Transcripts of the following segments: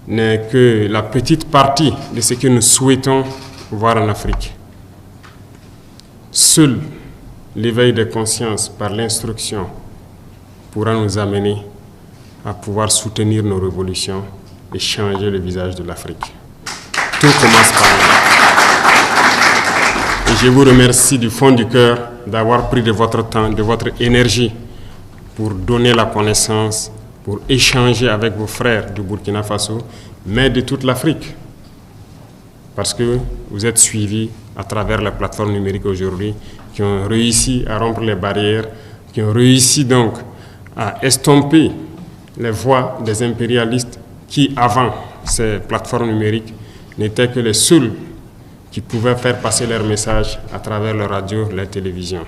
n'est que la petite partie de ce que nous souhaitons voir en Afrique. Seul l'éveil des consciences par l'instruction pourra nous amener à pouvoir soutenir nos révolutions et changer le visage de l'Afrique. Tout commence par là. Et je vous remercie du fond du cœur d'avoir pris de votre temps, de votre énergie pour donner la connaissance, pour échanger avec vos frères du Burkina Faso, mais de toute l'Afrique. Parce que vous êtes suivis à travers les plateformes numériques aujourd'hui qui ont réussi à rompre les barrières, qui ont réussi donc à estomper les voix des impérialistes qui, avant ces plateformes numériques, n'étaient que les seuls qui pouvaient faire passer leur message à travers la radio, la télévision.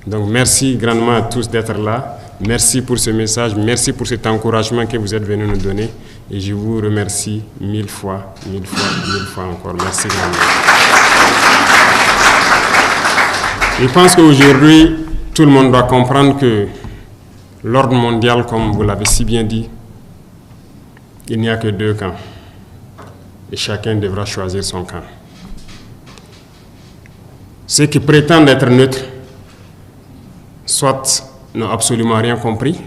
Donc merci grandement à tous d'être là. Merci pour ce message, merci pour cet encouragement que vous êtes venus nous donner. Et je vous remercie mille fois encore. Merci grandement. Je pense qu'aujourd'hui, tout le monde doit comprendre que l'ordre mondial, comme vous l'avez si bien dit, il n'y a que deux camps. Et chacun devra choisir son camp. Ceux qui prétendent être neutres, soit n'ont absolument rien compris,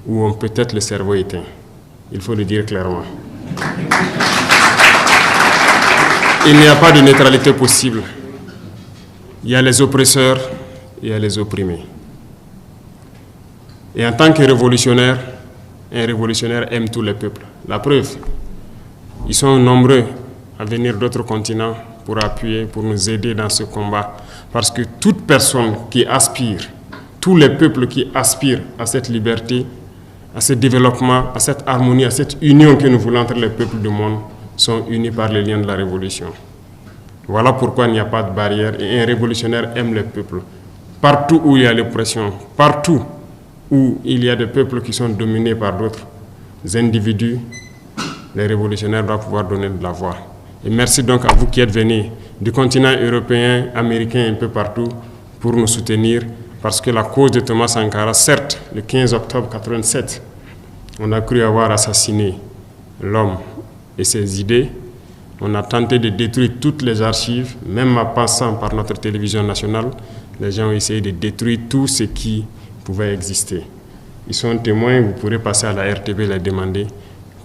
ou ont peut-être le cerveau éteint. Il faut le dire clairement. Il n'y a pas de neutralité possible. Il y a les oppresseurs et il y a les opprimés. Et en tant que révolutionnaire, un révolutionnaire aime tous les peuples. La preuve, ils sont nombreux à venir d'autres continents pour appuyer, pour nous aider dans ce combat. Parce que toute personne qui aspire, tous les peuples qui aspirent à cette liberté, à ce développement, à cette harmonie, à cette union que nous voulons entre les peuples du monde, sont unis par les liens de la révolution. Voilà pourquoi il n'y a pas de barrière et un révolutionnaire aime les peuples. Partout où il y a l'oppression, partout où il y a des peuples qui sont dominés par d'autres individus, les révolutionnaires doivent pouvoir donner de la voix. Et merci donc à vous qui êtes venus du continent européen, américain, un peu partout, pour nous soutenir, parce que la cause de Thomas Sankara, certes, le 15 octobre 1987, on a cru avoir assassiné l'homme et ses idées. On a tenté de détruire toutes les archives, même en passant par notre télévision nationale. Les gens ont essayé de détruire tout ce qui pouvait exister. Ils sont témoins, vous pourrez passer à la RTB et les demander.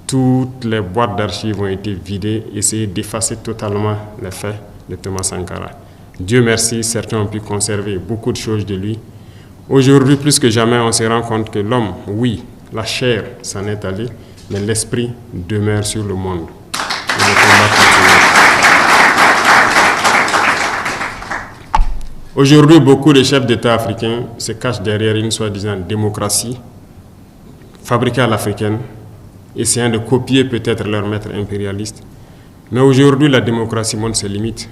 Toutes les boîtes d'archives ont été vidées, essayer d'effacer totalement les faits de Thomas Sankara. Dieu merci, certains ont pu conserver beaucoup de choses de lui. Aujourd'hui, plus que jamais, on se rend compte que l'homme, oui, la chair s'en est allée, mais l'esprit demeure sur le monde. Et le combat continue. Aujourd'hui, beaucoup de chefs d'État africains se cachent derrière une soi-disant démocratie fabriquée à l'africaine, essayant de copier peut-être leur maître impérialiste. Mais aujourd'hui, la démocratie montre ses limites.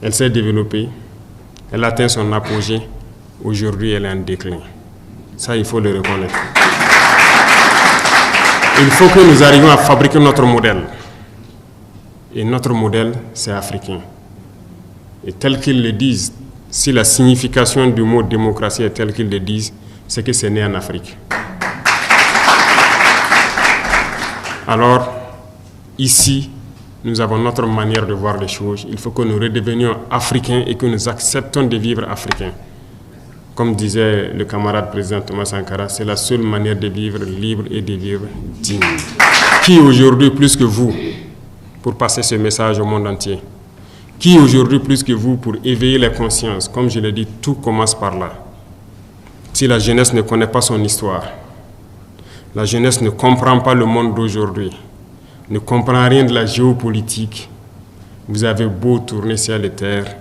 Elle s'est développée, elle atteint son apogée. Aujourd'hui, elle est en déclin. Ça, il faut le reconnaître. Il faut que nous arrivions à fabriquer notre modèle. Et notre modèle, c'est africain. Et tel qu'ils le disent, si la signification du mot démocratie est telle qu'ils le disent, c'est que c'est né en Afrique. Alors, ici, nous avons notre manière de voir les choses. Il faut que nous redevenions africains et que nous acceptons de vivre africains. Comme disait le camarade président Thomas Sankara, c'est la seule manière de vivre libre et de vivre digne. Qui aujourd'hui, plus que vous, pour passer ce message au monde entier? Qui aujourd'hui, plus que vous, pour éveiller les consciences? Comme je l'ai dit, tout commence par là. Si la jeunesse ne connaît pas son histoire, la jeunesse ne comprend pas le monde d'aujourd'hui, ne comprend rien de la géopolitique, vous avez beau tourner ciel et terre,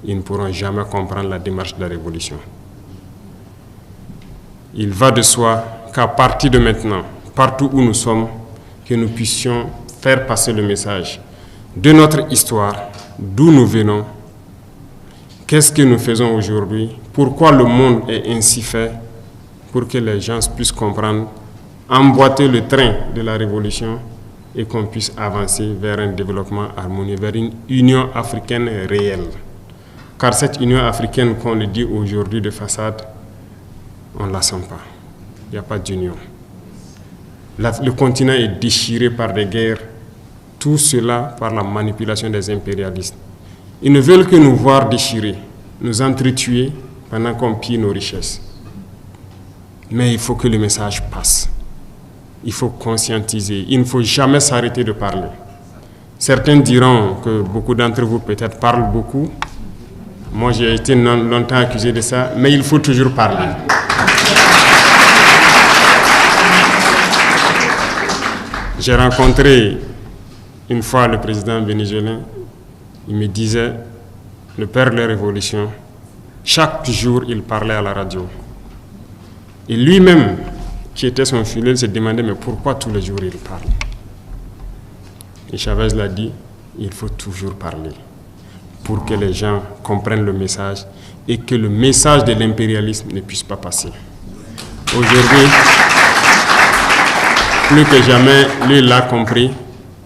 ils ne pourront jamais comprendre la démarche de la révolution. Il va de soi qu'à partir de maintenant, partout où nous sommes, que nous puissions faire passer le message de notre histoire, d'où nous venons, qu'est-ce que nous faisons aujourd'hui, pourquoi le monde est ainsi fait, pour que les gens puissent comprendre, emboîter le train de la révolution et qu'on puisse avancer vers un développement harmonieux, vers une union africaine réelle. Car cette union africaine qu'on le dit aujourd'hui de façade, on ne la sent pas. Il n'y a pas d'union. Le continent est déchiré par des guerres. Tout cela par la manipulation des impérialistes. Ils ne veulent que nous voir déchirés, nous entretuer pendant qu'on pille nos richesses. Mais il faut que le message passe. Il faut conscientiser. Il ne faut jamais s'arrêter de parler. Certains diront que beaucoup d'entre vous peut-être parlent beaucoup. Moi, j'ai été longtemps accusé de ça, mais il faut toujours parler. J'ai rencontré une fois le président vénézuélien. Il me disait, le père de la révolution, chaque jour il parlait à la radio. Et lui-même, qui était son fidèle, se demandait, mais pourquoi tous les jours il parle? Et Chavez l'a dit, il faut toujours parler pour que les gens comprennent le message et que le message de l'impérialisme ne puisse pas passer. Aujourd'hui, plus que jamais, lui l'a compris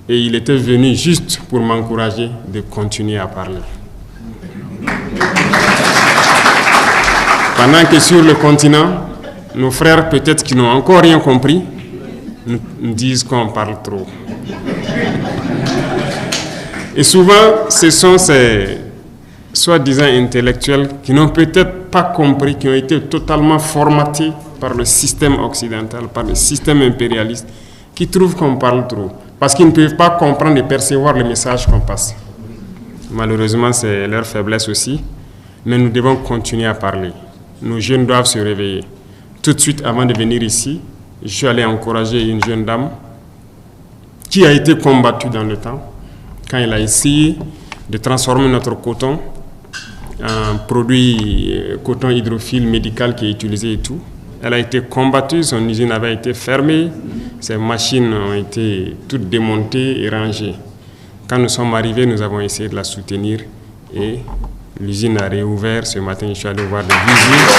et il était venu juste pour m'encourager de continuer à parler. Pendant que sur le continent, nos frères peut-être qui n'ont encore rien compris, nous disent qu'on parle trop. Et souvent, ce sont ces soi-disant intellectuels qui n'ont peut-être pas compris, qui ont été totalement formatés par le système occidental, par le système impérialiste, qui trouvent qu'on parle trop, parce qu'ils ne peuvent pas comprendre et percevoir le message qu'on passe. Malheureusement, c'est leur faiblesse aussi, mais nous devons continuer à parler. Nos jeunes doivent se réveiller. Tout de suite, avant de venir ici, je suis allé encourager une jeune dame qui a été combattue dans le temps, quand elle a essayé de transformer notre coton en produit coton hydrophile médical qui est utilisé et tout. Elle a été combattue, son usine avait été fermée, ses machines ont été toutes démontées et rangées. Quand nous sommes arrivés, nous avons essayé de la soutenir et l'usine a réouvert. Ce matin, je suis allé voir des visites.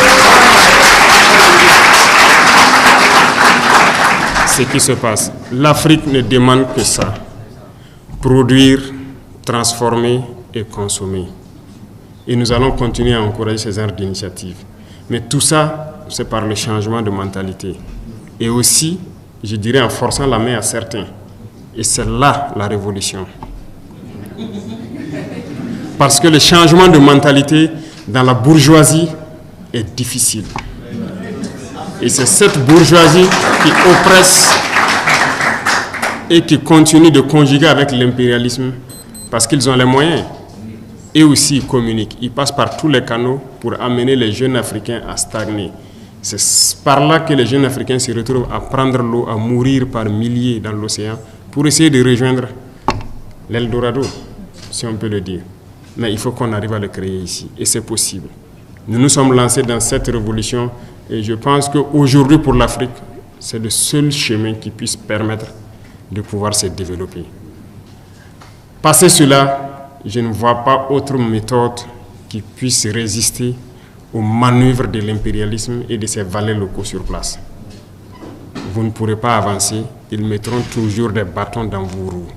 Ce qui se passe, l'Afrique ne demande que ça. Produire, transformer et consommer. Et nous allons continuer à encourager ces genres d'initiatives. Mais tout ça, c'est par le changement de mentalité. Et aussi, je dirais, en forçant la main à certains. Et c'est là la révolution. Parce que le changement de mentalité dans la bourgeoisie est difficile. Et c'est cette bourgeoisie qui oppresse et qui continue de conjuguer avec l'impérialisme parce qu'ils ont les moyens. Et aussi, ils communiquent. Ils passent par tous les canaux pour amener les jeunes Africains à stagner. C'est par là que les jeunes Africains se retrouvent à prendre l'eau, à mourir par milliers dans l'océan pour essayer de rejoindre l'Eldorado, si on peut le dire. Mais il faut qu'on arrive à le créer ici. Et c'est possible. Nous nous sommes lancés dans cette révolution et je pense qu'aujourd'hui, pour l'Afrique, c'est le seul chemin qui puisse permettre de pouvoir se développer. Passé cela, je ne vois pas autre méthode qui puisse résister aux manœuvres de l'impérialisme et de ses valets locaux sur place. Vous ne pourrez pas avancer, ils mettront toujours des bâtons dans vos roues.